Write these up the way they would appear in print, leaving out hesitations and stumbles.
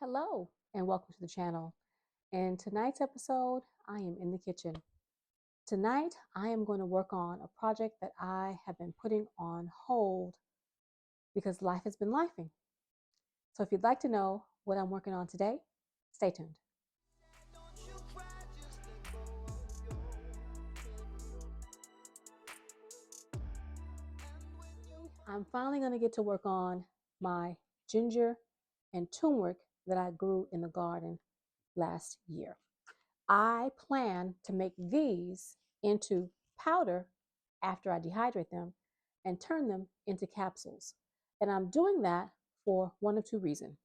Hello and welcome to the channel. In tonight's episode, I am in the kitchen. Tonight, I am going to work on a project that I have been putting on hold because life has been lifing. So if you'd like to know what I'm working on today, stay tuned. I'm finally going to get to work on my ginger and turmeric that I grew in the garden last year. I plan to make these into powder after I dehydrate them and turn them into capsules. And I'm doing that for one of two reasons.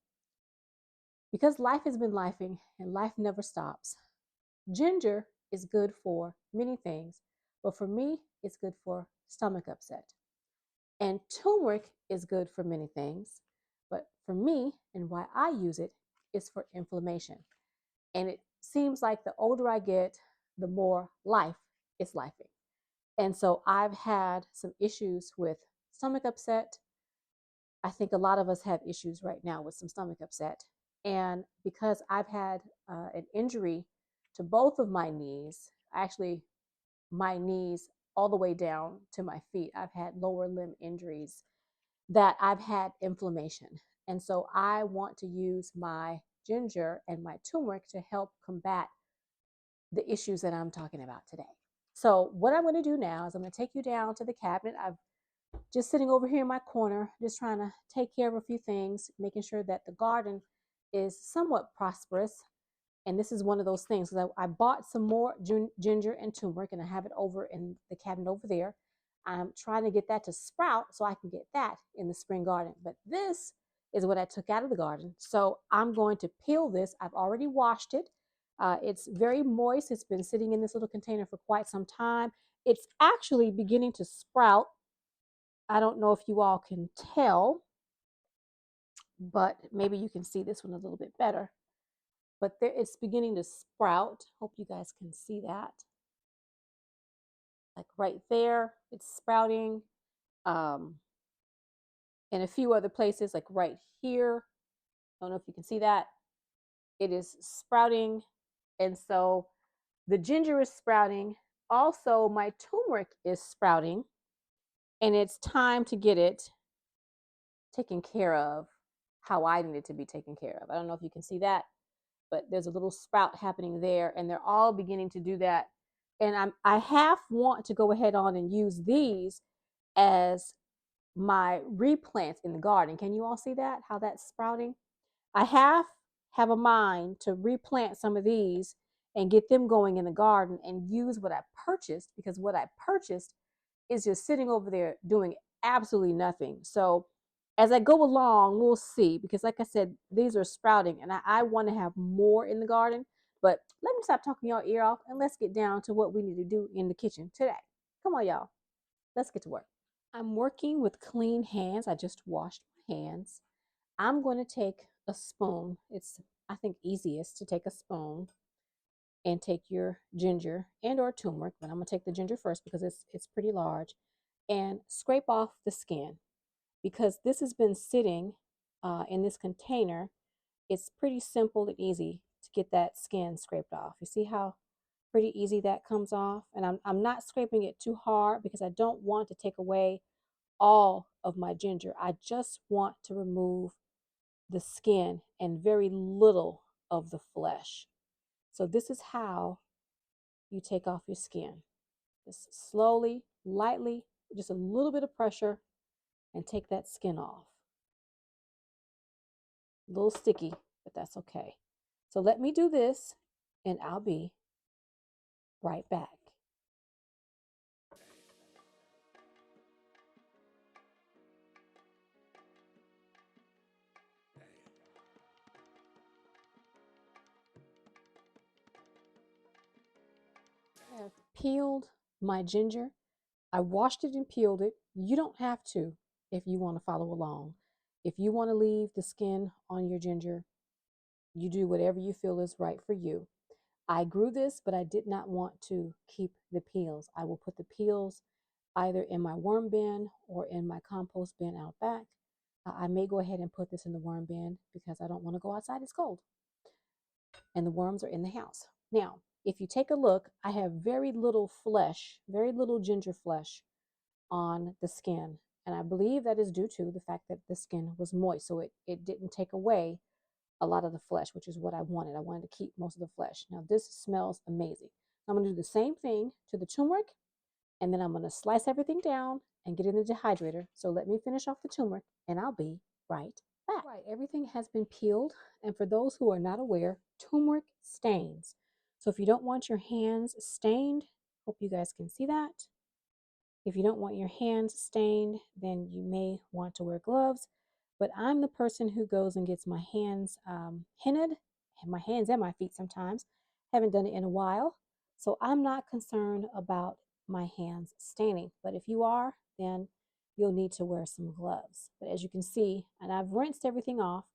Because life has been lifing and life never stops. Ginger is good for many things, but for me, it's good for stomach upset. And turmeric is good for many things, but for me and why I use it is for inflammation. And it seems like the older I get, the more life is lifing. And so I've had some issues with stomach upset. I think a lot of us have issues right now with some stomach upset. And because I've had an injury to both of my knees, actually, my knees all the way down to my feet, I've had lower limb injuries that I've had inflammation. And so I want to use my ginger and my turmeric to help combat the issues that I'm talking about today. So what I'm going to do now is I'm going to take you down to the cabinet. I'm just sitting over here in my corner, just trying to take care of a few things, making sure that the garden is somewhat prosperous. And this is one of those things because I bought some more ginger and turmeric and I have it over in the cabinet over there. I'm trying to get that to sprout so I can get that in the spring garden. But this is what I took out of the garden. So I'm going to peel this. I've already washed it. It's very moist. It's been sitting in this little container for quite some time. It's actually beginning to sprout. I don't know if you all can tell, but maybe you can see this one a little bit better. But there, it's beginning to sprout. Hope you guys can see that. Like right there, it's sprouting. And a few other places, like right here. Don't know if you can see that. It is sprouting. And so the ginger is sprouting. Also, my turmeric is sprouting. And it's time to get it taken care of how I need it to be taken care of. I don't know if you can see that, but there's a little sprout happening there, and they're all beginning to do that. And I half want to go ahead on and use these as my replants in the garden. Can you all see that? How that's sprouting? I have a mind to replant some of these and get them going in the garden and use what I purchased, because what I purchased is just sitting over there doing absolutely nothing. So as I go along, we'll see, because like I said, these are sprouting and I want to have more in the garden. But let me stop talking y'all ear off and let's get down to what we need to do in the kitchen today. Come on, y'all. Let's get to work. I'm working with clean hands. I just washed my hands. I'm going to take a spoon. It's, I think, easiest to take a spoon and take your ginger and or turmeric, but I'm going to take the ginger first because it's pretty large, and scrape off the skin. Because this has been sitting in this container, it's pretty simple and easy to get that skin scraped off. You see how pretty easy that comes off? And I'm not scraping it too hard because I don't want to take away all of my ginger. I just want to remove the skin and very little of the flesh. So this is how you take off your skin. Just slowly, lightly, just a little bit of pressure, and take that skin off. A little sticky, but that's okay. So let me do this and I'll be right back. I have peeled my ginger. I washed it and peeled it. You don't have to if you want to follow along. If you want to leave the skin on your ginger, you do whatever you feel is right for you. I grew this, but I did not want to keep the peels. I will put the peels either in my worm bin or in my compost bin out back. I may go ahead and put this in the worm bin because I don't want to go outside. It's cold. And the worms are in the house. Now, if you take a look, I have very little flesh, very little ginger flesh on the skin. And I believe that is due to the fact that the skin was moist. So it didn't take away a lot of the flesh, which is what I wanted. I wanted to keep most of the flesh. Now, this smells amazing. I'm going to do the same thing to the turmeric, and then I'm going to slice everything down and get in the dehydrator. So let me finish off the turmeric, and I'll be right back. Right, everything has been peeled, and for those who are not aware, turmeric stains. So if you don't want your hands stained, hope you guys can see that. If you don't want your hands stained, then you may want to wear gloves. But I'm the person who goes and gets my hands hennaed, and my hands and my feet sometimes. Haven't done it in a while. So I'm not concerned about my hands staining. But if you are, then you'll need to wear some gloves. But as you can see, and I've rinsed everything off,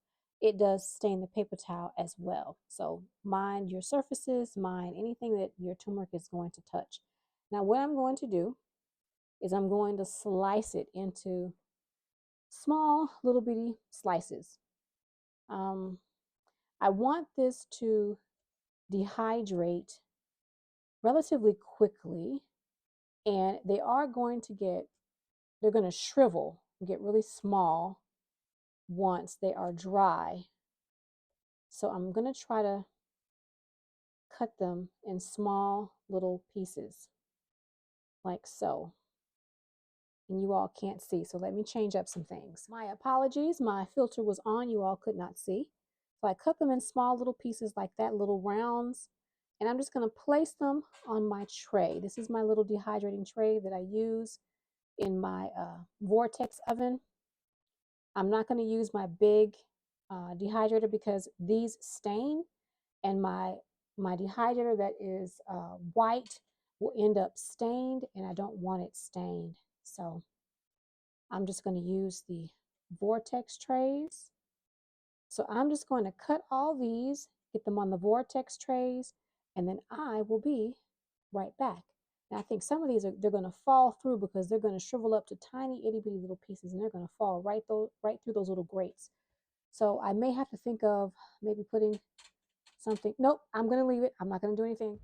it does stain the paper towel as well. So mind your surfaces, mind anything that your turmeric is going to touch. Now what I'm going to do is I'm going to slice it into small little bitty slices. I want this to dehydrate relatively quickly, and they're going to shrivel, get really small once they are dry. So I'm going to try to cut them in small little pieces like so. And you all can't see, so let me change up some things. My apologies, my filter was on, you all could not see. So I cut them in small little pieces like that, little rounds, and I'm just going to place them on my tray. This is my little dehydrating tray that I use in my vortex oven. I'm not going to use my big dehydrator because these stain, and my dehydrator that is white will end up stained, and I don't want it stained. So I'm just going to use the vortex trays. So I'm just going to cut all these, get them on the vortex trays, and then I will be right back. Now I think some of these they're going to fall through because they're going to shrivel up to tiny itty bitty little pieces, and they're going to fall right through those little grates. So I may have to think of maybe putting something. Nope, I'm going to leave it. I'm not going to do anything.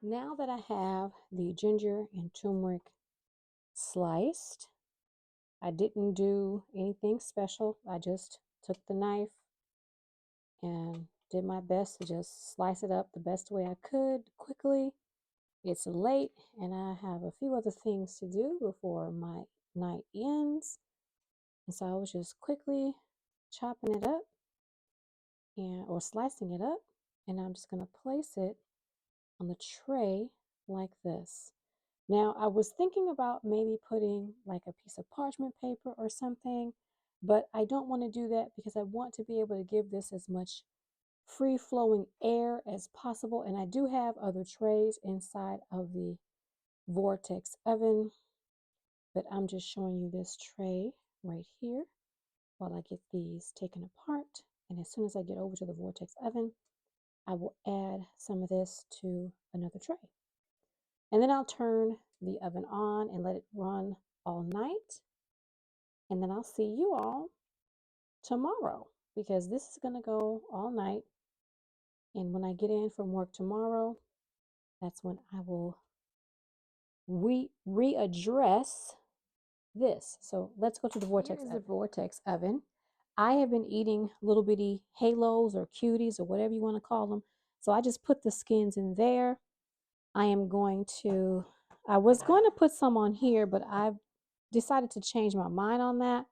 Now that I have the ginger and turmeric sliced, I didn't do anything special. I just took the knife and did my best to just slice it up the best way I could quickly. It's late and I have a few other things to do before my night ends. And so I was just quickly chopping it up or slicing it up, and I'm just going to place it on the tray like this. Now, I was thinking about maybe putting like a piece of parchment paper or something, but I don't want to do that because I want to be able to give this as much free-flowing air as possible. And I do have other trays inside of the vortex oven, but I'm just showing you this tray right here while I get these taken apart. And as soon as I get over to the vortex oven, I will add some of this to another tray. And then I'll turn the oven on and let it run all night. And then I'll see you all tomorrow because this is going to go all night. And when I get in from work tomorrow, that's when I will readdress this. So let's go to the vortex oven. Here's the vortex oven. I have been eating little bitty halos or cuties or whatever you want to call them. So I just put the skins in there. I was going to put some on here, but I've decided to change my mind on that.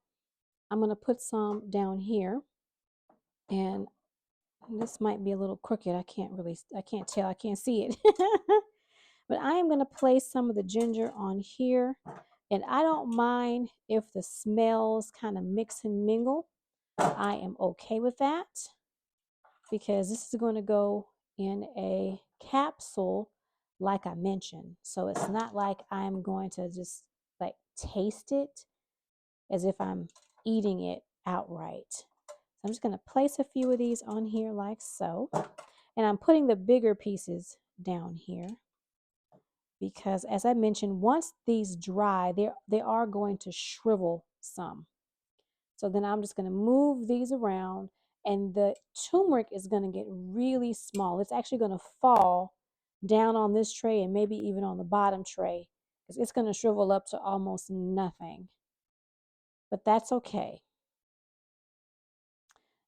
I'm going to put some down here, and this might be a little crooked. I can't tell. I can't see it. But I am going to place some of the ginger on here, and I don't mind if the smells kind of mix and mingle. I am okay with that because this is going to go in a capsule like I mentioned. So it's not like I'm going to just like taste it as if I'm eating it outright. So I'm just going to place a few of these on here like so. And I'm putting the bigger pieces down here because, as I mentioned, once these dry, they are going to shrivel some. So then I'm just going to move these around, and the turmeric is going to get really small. It's actually going to fall down on this tray and maybe even on the bottom tray because it's going to shrivel up to almost nothing. But that's okay.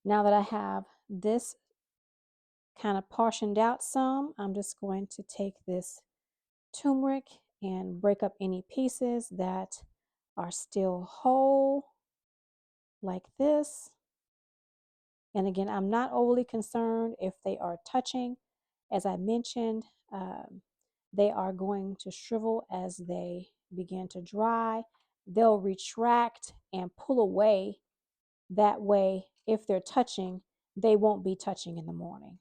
Now that I have this kind of portioned out some, I'm just going to take this turmeric and break up any pieces that are still whole like this. And again, I'm not overly concerned if they are touching. As I mentioned, they are going to shrivel as they begin to dry. They'll retract and pull away. That way, if they're touching, they won't be touching in the morning.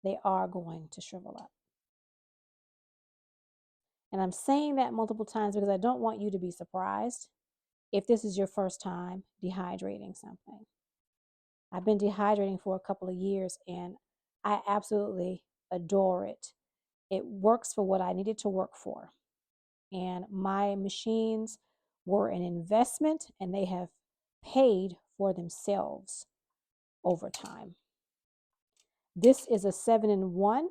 They are going to shrivel up. And I'm saying that multiple times because I don't want you to be surprised if this is your first time dehydrating something. I've been dehydrating for a couple of years and I absolutely adore it. It works for what I needed to work for. And my machines were an investment and they have paid for themselves over time. This is a 7-in-1.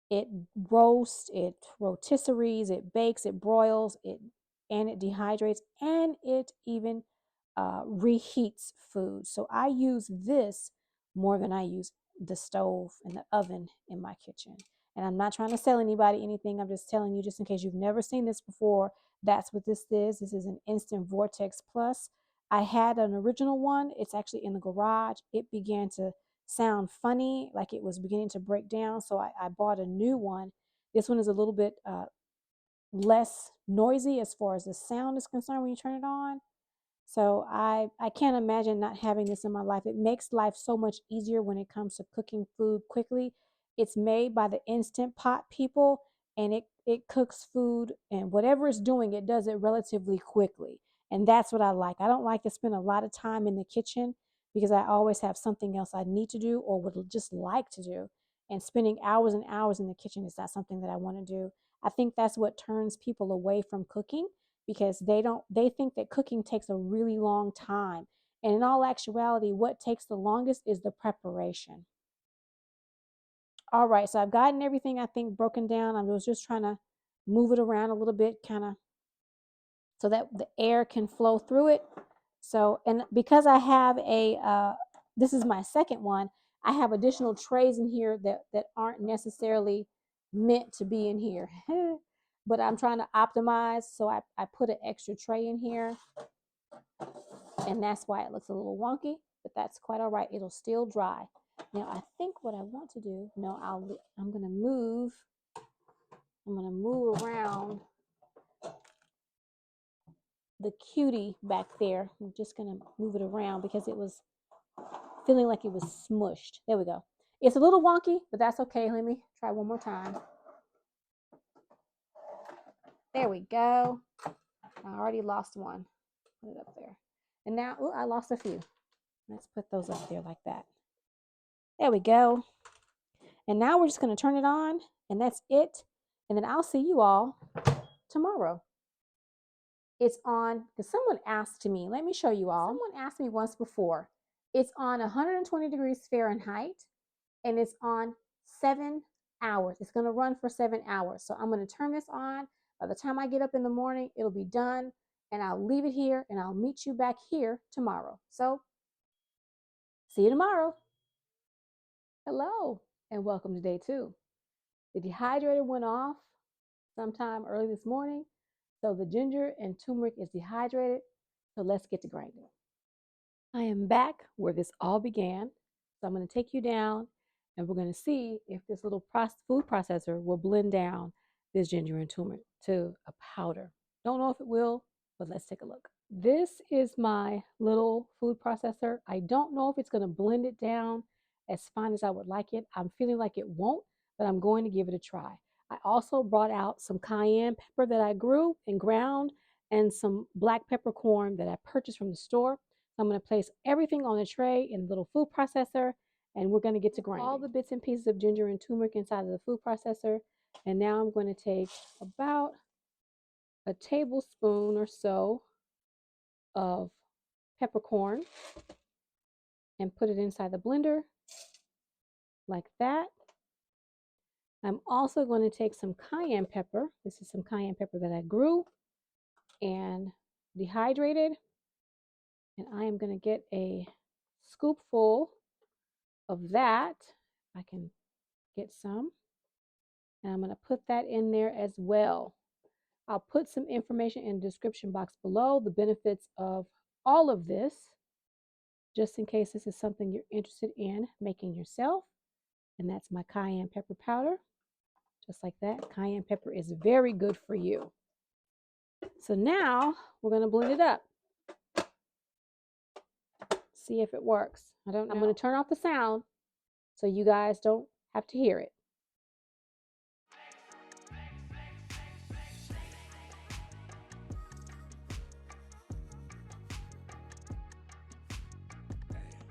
It roasts, it rotisseries, it bakes, it broils, and it dehydrates, and it even reheats food. So I use this more than I use the stove and the oven in my kitchen. And I'm not trying to sell anybody anything. I'm just telling you, just in case you've never seen this before, that's what this is. This is an Instant Vortex Plus. I had an original one. It's actually in the garage. It began to sound funny, like it was beginning to break down. So I bought a new one. This one is a little bit less noisy as far as the sound is concerned when you turn it on. So I can't imagine not having this in my life. It makes life so much easier when it comes to cooking food quickly. It's made by the Instant Pot people, and it cooks food, and whatever it's doing, it does it relatively quickly. And that's what I like. I don't like to spend a lot of time in the kitchen because I always have something else I need to do or would just like to do. And spending hours and hours in the kitchen is not something that I want to do. I think that's what turns people away from cooking because they think that cooking takes a really long time. And in all actuality, what takes the longest is the preparation. All right, so I've gotten everything I think broken down. I was just trying to move it around a little bit, kind of so that the air can flow through it. So, and because I have this is my second one, I have additional trays in here that aren't necessarily meant to be in here. But I'm trying to optimize, so I put an extra tray in here, and that's why it looks a little wonky, but that's quite all right. It'll still dry. Now, I think what I want to do, no, I'm going to move around the cutie back there. I'm just going to move it around because it was feeling like it was smushed. There we go. It's a little wonky, but that's okay. Let me try one more time. There we go. I already lost one. Put it up there. And now, ooh, I lost a few. Let's put those up there like that. There we go. And now we're just going to turn it on, and that's it. And then I'll see you all tomorrow. It's on, because someone asked me, let me show you all. Someone asked me once before. It's on 120 degrees Fahrenheit, and it's on 7 hours. It's going to run for 7 hours. So I'm going to turn this on. By the time I get up in the morning, it'll be done, and I'll leave it here, and I'll meet you back here tomorrow. So see you tomorrow. Hello, and welcome to day 2. The dehydrator went off sometime early this morning, so the ginger and turmeric is dehydrated. So let's get to grinding. I am back where this all began. So I'm going to take you down, and we're going to see if this little food processor will blend down this ginger and turmeric to a powder. Don't know if it will, but let's take a look. This is my little food processor. I don't know if it's going to blend it down as fine as I would like it. I'm feeling like it won't, but I'm going to give it a try. I also brought out some cayenne pepper that I grew and ground and some black peppercorn that I purchased from the store. So I'm going to place everything on a tray in a little food processor, and we're going to get to grinding. All the bits and pieces of ginger and turmeric inside of the food processor. And now I'm going to take about a tablespoon or so of peppercorn and put it inside the blender like that. I'm also going to take some cayenne pepper. This is some cayenne pepper that I grew and dehydrated. And I am going to get a scoopful of that. I can get some. And I'm going to put that in there as well. I'll put some information in the description box below, the benefits of all of this, just in case this is something you're interested in making yourself. And that's my cayenne pepper powder. Just like that. Cayenne pepper is very good for you. So now we're going to blend it up. See if it works. I don't know. I'm going to turn off the sound so you guys don't have to hear it.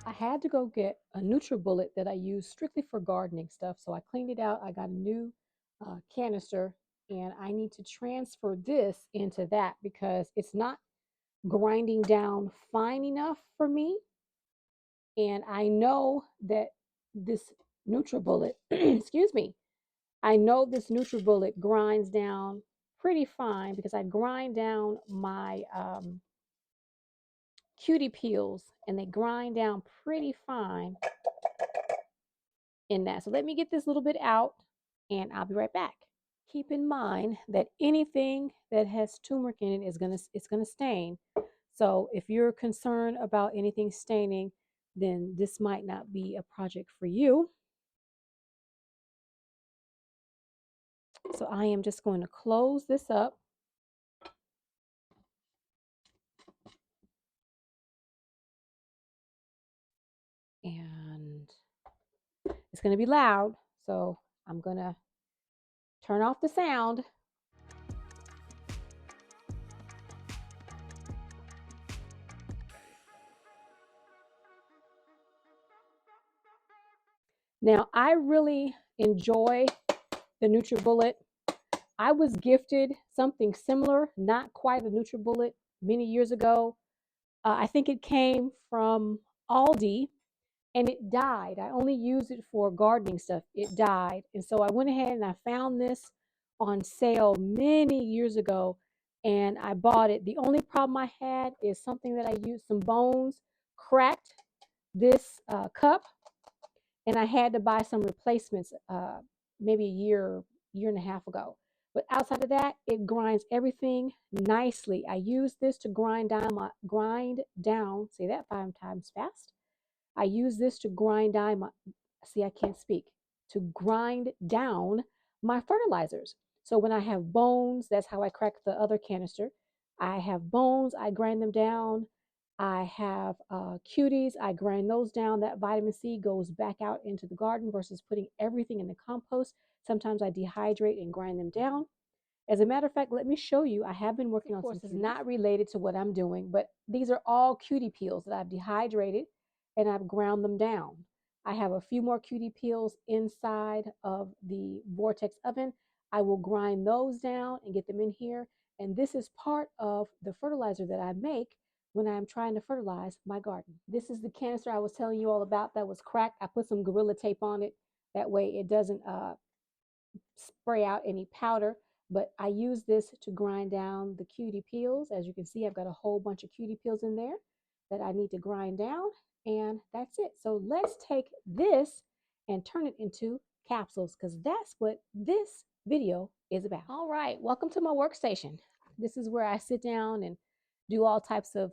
I had to go get a NutriBullet that I use strictly for gardening stuff. So I cleaned it out. I got a new canister, and I need to transfer this into that because it's not grinding down fine enough for me. And I know that this NutriBullet, excuse me, I know this NutriBullet grinds down pretty fine because I grind down my cutie peels and they grind down pretty fine in that. So let me get this little bit out and I'll be right back. Keep in mind that anything that has turmeric in it is gonna stain. So if you're concerned about anything staining, then this might not be a project for you. So I am just going to close this up. And it's going to be loud, so I'm going to turn off the sound. Now, I really enjoy the NutriBullet. I was gifted something similar, not quite a NutriBullet, many years ago. I think it came from Aldi, and it died. I only used it for gardening stuff. It died. And so I went ahead and I found this on sale many years ago, and I bought it. The only problem I had is something that I used, some bones cracked this cup, and I had to buy some replacements maybe a year and a half ago. But outside of that, it grinds everything nicely. I use this to grind down, say that 5 times fast. I use this to grind down I can't speak, to grind down my fertilizers. So when I have bones, that's how I crack the other canister. I have bones, I grind them down. I have cuties, I grind those down. That vitamin C goes back out into the garden versus putting everything in the compost. Sometimes I dehydrate and grind them down. As a matter of fact, let me show you. I have been working on some. Of course, it's not related to what I'm doing, but these are all cutie peels that I've dehydrated and I've ground them down. I have a few more cutie peels inside of the vortex oven. I will grind those down and get them in here. And this is part of the fertilizer that I make when I'm trying to fertilize my garden. This is the canister I was telling you all about that was cracked. I put some Gorilla Tape on it. That way it doesn't spray out any powder. But I use this to grind down the cutie peels. As you can see, I've got a whole bunch of cutie peels in there that I need to grind down. And that's it. So let's take this and turn it into capsules because that's what this video is about. All right, welcome to my workstation. This is where I sit down and do all types of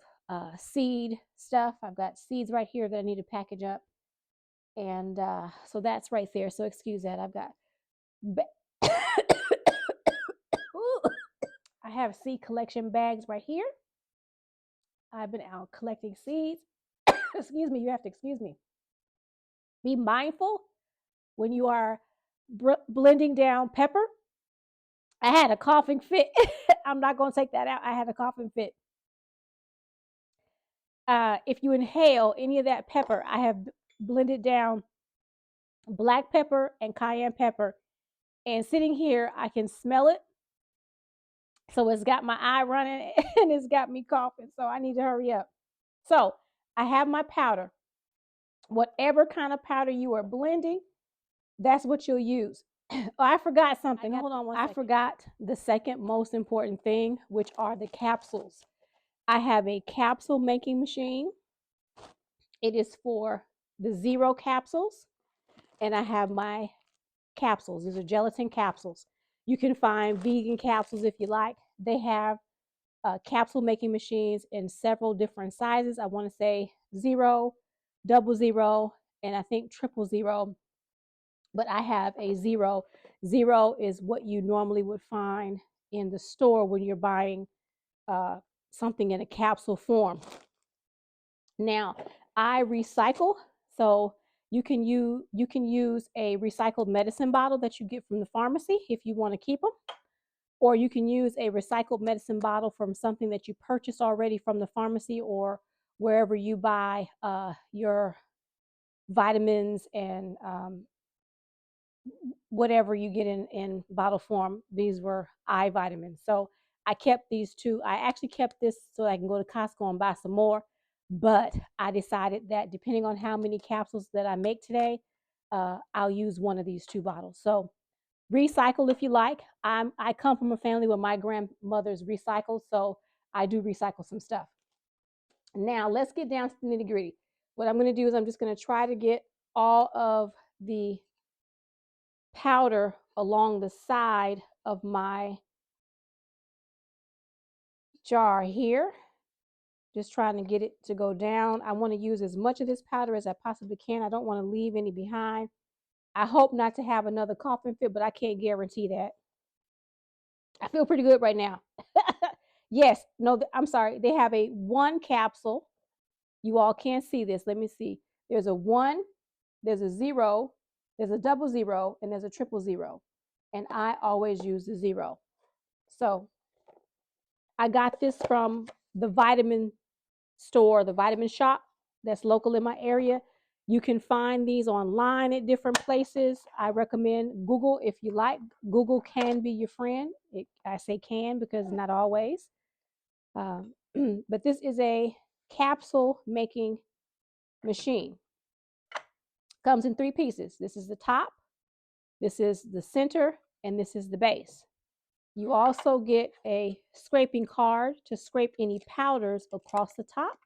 seed stuff. I've got seeds right here that I need to package up. And so that's right there. So excuse that. I've got I have seed collection bags right here. I've been out collecting seeds. Excuse me, you have to excuse me. Be mindful when you are blending down pepper I had a coughing fit. I'm not going to take that out. I had a coughing fit. If you inhale any of that pepper, I have blended down black pepper and cayenne pepper. And sitting here, I can smell it. So it's got my eye running and it's got me coughing. So I need to hurry up. So I have my powder. Whatever kind of powder you are blending, that's what you'll use. Oh, I forgot something. Hold on one second. I forgot the second most important thing, which are the capsules. I have a capsule making machine. It is for the zero capsules. And I have my capsules. These are gelatin capsules. You can find vegan capsules if you like. They have capsule making machines in several different sizes. I want to say 0, 00, and I think 000. But I have a 0. 0 is what you normally would find in the store when you're buying something in a capsule form. Now, I recycle, so you can use a recycled medicine bottle that you get from the pharmacy if you want to keep them, or you can use a recycled medicine bottle from something that you purchase already from the pharmacy or wherever you buy your vitamins and whatever you get in bottle form. These were eye vitamins. So I kept these two. I actually kept this so I can go to Costco and buy some more. But I decided that depending on how many capsules that I make today, I'll use one of these two bottles. So recycle if you like. I come from a family where my grandmother's recycled, so I do recycle some stuff. Now let's get down to the nitty gritty. What I'm going to do is I'm just going to try to get all of the powder along the side of my jar here. Just trying to get it to go down. I want to use as much of this powder as I possibly can. I don't want to leave any behind. I hope not to have another coughing fit, but I can't guarantee that. I feel pretty good right now. Yes, no, I'm sorry. They have a 1 capsule. You all can't see this. Let me see. There's a 1, there's a 0, there's a 00, and there's a 000. And I always use the 0. So I got this from the vitamin store, the vitamin shop that's local in my area. You can find these online at different places. I recommend Google if you like. Google can be your friend. I say can because not always. But this is a capsule making machine. Comes in 3 pieces. This is the top, this is the center, and this is the base. You also get a scraping card to scrape any powders across the top.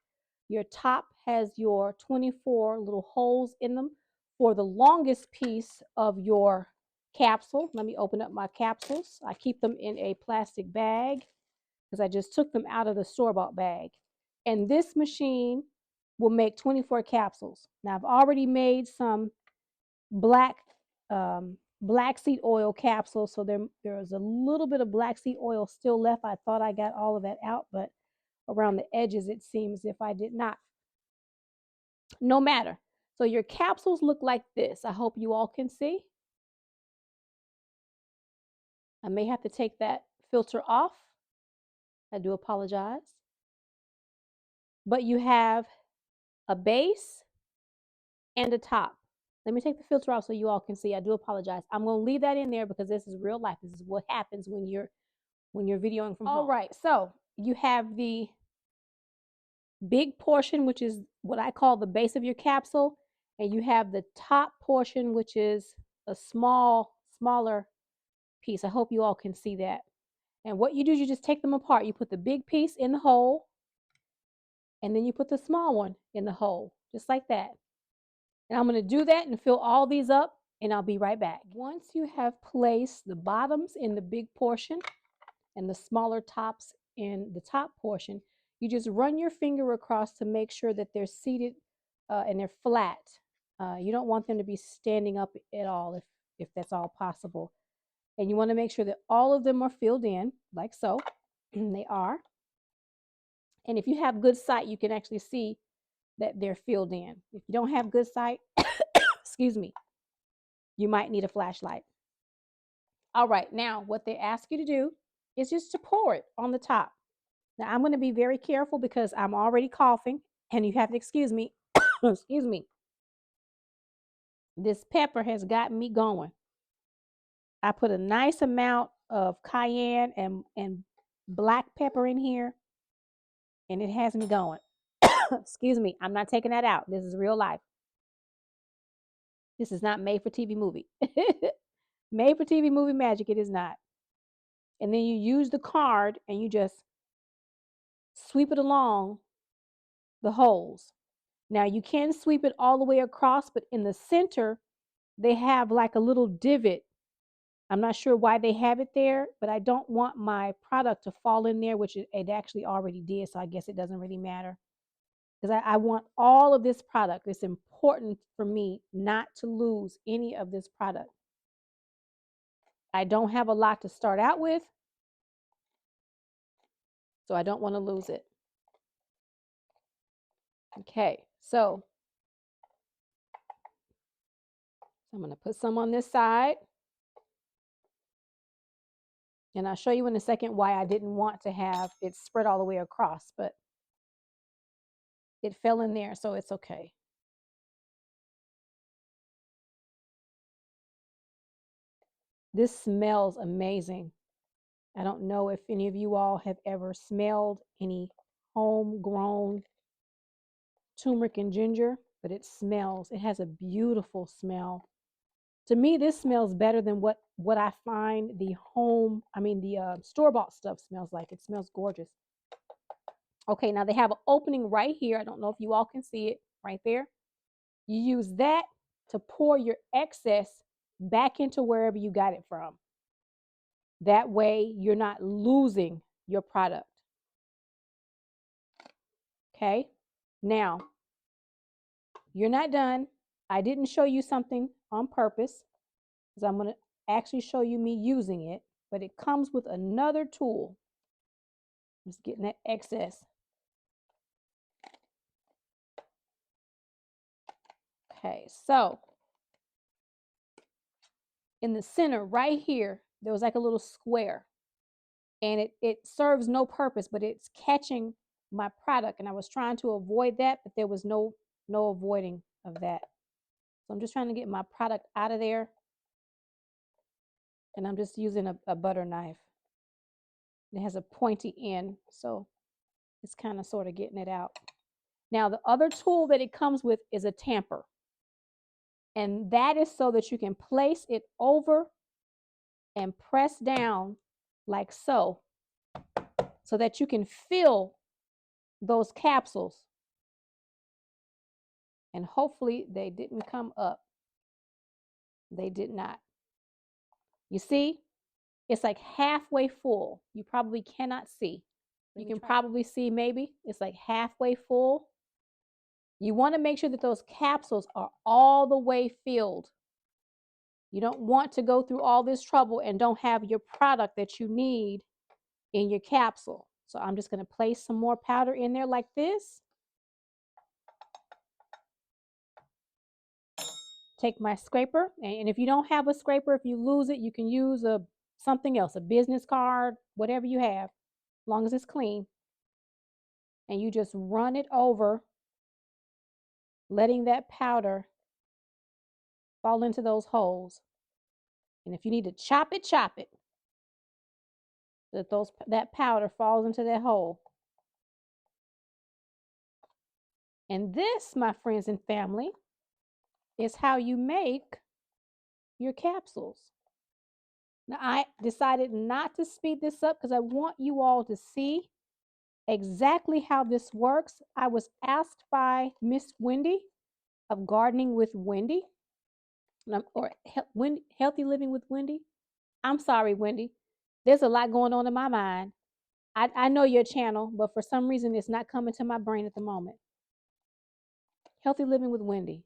Your top has your 24 little holes in them for the longest piece of your capsule. Let me open up my capsules. I keep them in a plastic bag because I just took them out of the store-bought bag. And this machine will make 24 capsules. Now, I've already made some black seed oil capsules, so there's a little bit of black seed oil still left. I thought I got all of that out, but around the edges it seems if I did not. No matter. So your capsules look like this. I hope you all can see. I may have to take that filter off. I do apologize. But you have a base and a top. Let me take the filter off so you all can see. I do apologize. I'm going to leave that in there because this is real life. This is what happens when you're videoing from home. All right. So you have the big portion, which is what I call the base of your capsule, and you have the top portion, which is a smaller piece. I hope you all can see that. And what you do is you just take them apart. You put the big piece in the hole, and then you put the small one in the hole, just like that. And I'm going to do that and fill all these up, and I'll be right back. Once you have placed the bottoms in the big portion and the smaller tops in the top portion, you just run your finger across to make sure that they're seated and they're flat. You don't want them to be standing up at all if that's all possible. And you want to make sure that all of them are filled in, like so. And they are. And if you have good sight, you can actually see that they're filled in. If you don't have good sight, excuse me, you might need a flashlight. All right, now what they ask you to do is just to pour it on the top. Now I'm going to be very careful because I'm already coughing, and you have to excuse me. Excuse me. This pepper has gotten me going. I put a nice amount of cayenne and black pepper in here, and it has me going. Excuse me. I'm not taking that out. This is real life. This is not made for TV movie. Made for TV movie magic. It is not. And then you use the card and you just sweep it along the holes. Now you can sweep it all the way across, but in the center, they have like a little divot. I'm not sure why they have it there, but I don't want my product to fall in there, which it actually already did. So I guess it doesn't really matter because I want all of this product. It's important for me not to lose any of this product. I don't have a lot to start out with, so I don't want to lose it. Okay, so I'm going to put some on this side. And I'll show you in a second why I didn't want to have it spread all the way across, but it fell in there, so it's okay. This smells amazing. I don't know if any of you all have ever smelled any homegrown turmeric and ginger, but it has a beautiful smell. To me, this smells better than what I find the store-bought stuff smells like. It smells gorgeous. Okay, now they have an opening right here. I don't know if you all can see it right there. You use that to pour your excess back into wherever you got it from. That way, you're not losing your product. Okay, now you're not done. I didn't show you something on purpose because I'm going to actually show you me using it, but it comes with another tool. Just getting that excess. Okay, so in the center right here, there was like a little square, and it serves no purpose, but it's catching my product, and I was trying to avoid that, but there was no avoiding of that. So I'm just trying to get my product out of there, and I'm just using a butter knife. It has a pointy end, so it's kind of sort of getting it out. Now the other tool that it comes with is a tamper, and that is so that you can place it over and press down like so that you can fill those capsules. And hopefully they didn't come up. They did not. You see, it's like halfway full. You probably cannot see. You can probably see maybe it's like halfway full. You want to make sure that those capsules are all the way filled. You don't want to go through all this trouble and don't have your product that you need in your capsule. So I'm just going to place some more powder in there like this. Take my scraper, and if you don't have a scraper, if you lose it, you can use something else, a business card, whatever you have, as long as it's clean. And you just run it over, letting that powder fall into those holes. And if you need to chop it, that powder falls into that hole. And this, my friends and family, is how you make your capsules. Now, I decided not to speed this up because I want you all to see exactly how this works. I was asked by Miss Wendy of Gardening with Wendy, or Healthy Living with Wendy. I'm sorry, Wendy. There's a lot going on in my mind. I know your channel, but for some reason it's not coming to my brain at the moment. Healthy Living with Wendy.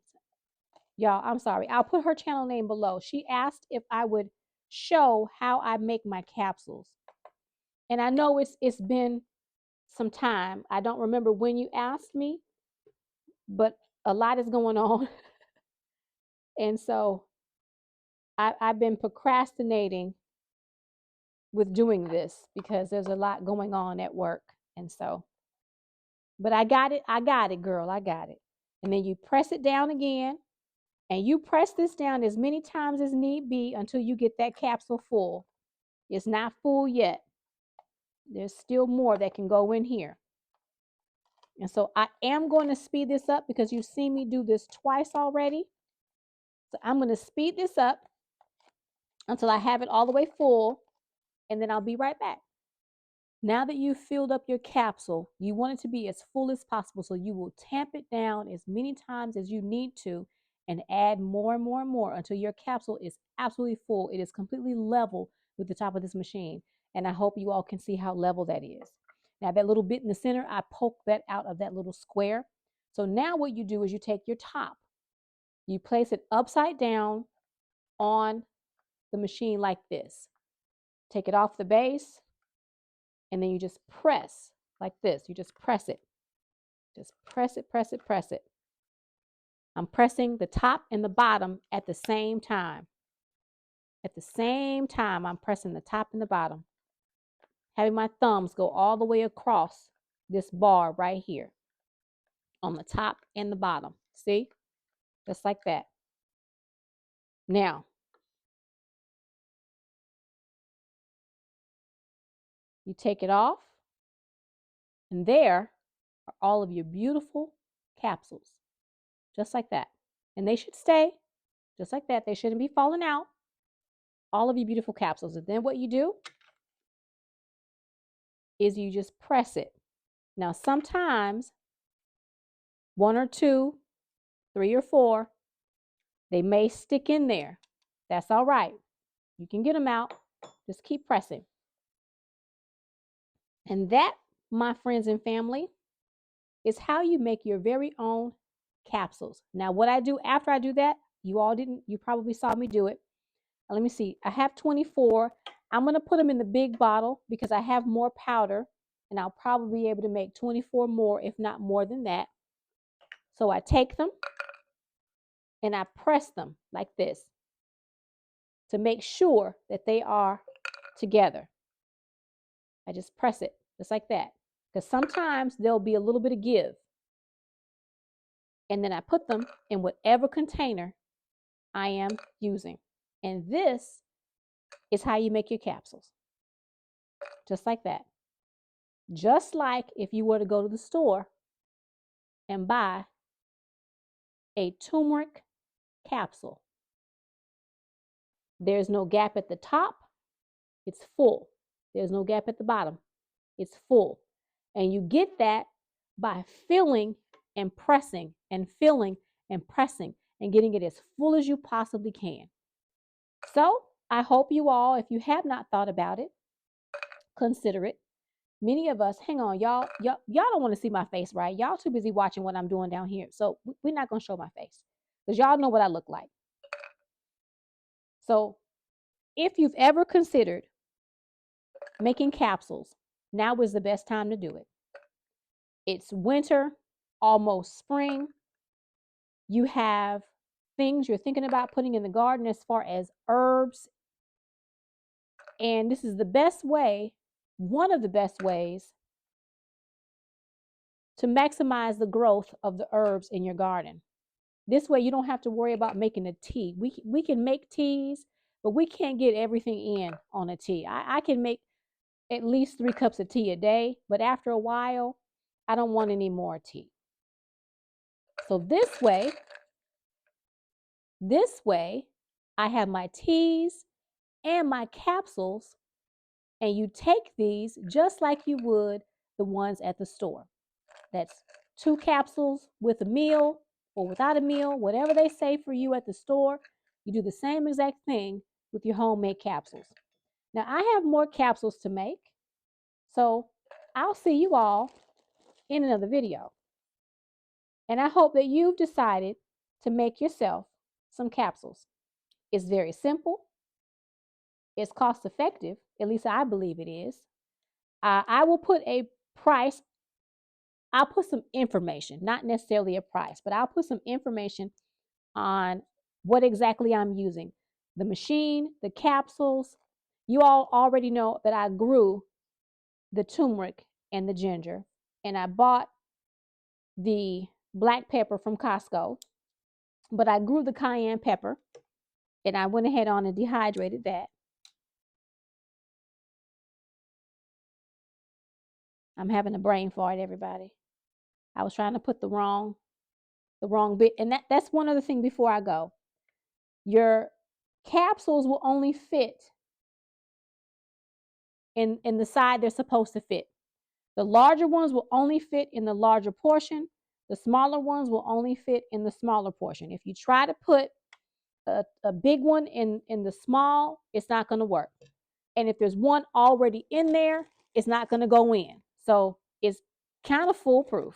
Y'all, I'm sorry. I'll put her channel name below. She asked if I would show how I make my capsules. And I know it's been some time. I don't remember when you asked me, but a lot is going on. And so I've been procrastinating with doing this because there's a lot going on at work. And so, but I got it, girl, I got it. And then you press it down again, and you press this down as many times as need be until you get that capsule full. It's not full yet. There's still more that can go in here. And so I am going to speed this up because you've seen me do this twice already. So I'm going to speed this up until I have it all the way full, and then I'll be right back. Now that you've filled up your capsule, you want it to be as full as possible. So you will tamp it down as many times as you need to and add more and more and more until your capsule is absolutely full. It is completely level with the top of this machine. And I hope you all can see how level that is. Now that little bit in the center, I poke that out of that little square. So now what you do is you take your top, you place it upside down on the machine like this. Take it off the base, and then you just press like this. You just press it. Just press it, press it, press it. I'm pressing the top and the bottom at the same time. At the same time, I'm pressing the top and the bottom. Having my thumbs go all the way across this bar right here on the top and the bottom. See? Just like that. Now, you take it off, and there are all of your beautiful capsules. Just like that. And they should stay just like that. They shouldn't be falling out. All of your beautiful capsules. And then what you do is you just press it. Now, sometimes 1 or 2, 3 or 4, they may stick in there. That's all right. You can get them out. Just keep pressing. And that, my friends and family, is how you make your very own capsules. Now, what I do after I do that, you probably saw me do it. Let me see. I have 24. I'm going to put them in the big bottle because I have more powder, and I'll probably be able to make 24 more, if not more than that. So I take them and I press them like this to make sure that they are together. I just press it just like that because sometimes there'll be a little bit of give. And then I put them in whatever container I am using. And this is how you make your capsules. Just like that. Just like if you were to go to the store and buy a turmeric capsule. There's no gap at the top. It's full. There's no gap at the bottom. It's full. And you get that by filling and pressing and filling and pressing and getting it as full as you possibly can. So I hope you all, if you have not thought about it, consider it. Many of us, hang on, y'all don't want to see my face, right? Y'all too busy watching what I'm doing down here. So we're not going to show my face because y'all know what I look like. So if you've ever considered making capsules, now is the best time to do it. It's winter, almost spring. You have things you're thinking about putting in the garden as far as herbs. And this is the best way, one of the best ways to maximize the growth of the herbs in your garden. This way you don't have to worry about making a tea. We can make teas, but we can't get everything in on a tea. I can make at least 3 cups of tea a day, but after a while, I don't want any more tea. So this way, I have my teas and my capsules, and you take these just like you would the ones at the store. That's 2 capsules with a meal or without a meal, whatever they say for you at the store, you do the same exact thing with your homemade capsules. Now, I have more capsules to make, so I'll see you all in another video. And I hope that you've decided to make yourself some capsules. It's very simple. It's cost effective. At least I believe it is. I will put a price. I'll put some information, not necessarily a price, but I'll put some information on what exactly I'm using. The machine, the capsules. You all already know that I grew the turmeric and the ginger, and I bought the black pepper from Costco, but I grew the cayenne pepper, and I went ahead on and dehydrated that. I'm having a brain fart, everybody. I was trying to put the wrong bit, and that's one other thing before I go. Your capsules will only fit in the side they're supposed to fit. The larger ones will only fit in the larger portion. The smaller ones will only fit in the smaller portion. If you try to put a big one in the small, it's not going to work. And if there's one already in there, it's not going to go in. So it's kind of foolproof.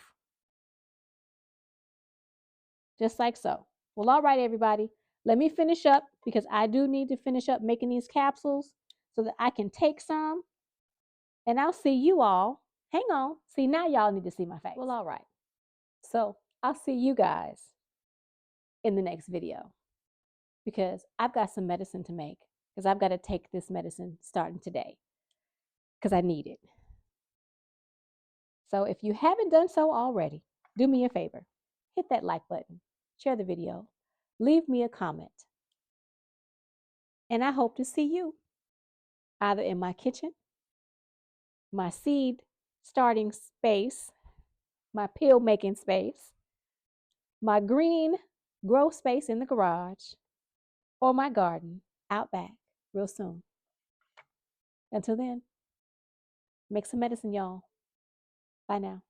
Just like so. Well, all right, everybody. Let me finish up because I do need to finish up making these capsules so that I can take some. And I'll see you all. Hang on. See, now y'all need to see my face. Well, all right. So I'll see you guys in the next video because I've got some medicine to make because I've got to take this medicine starting today because I need it. So if you haven't done so already, do me a favor. Hit that like button, share the video, leave me a comment. And I hope to see you either in my kitchen, my seed starting space, my pill making space, my green grow space in the garage, or my garden out back real soon. Until then, make some medicine, y'all. Bye now.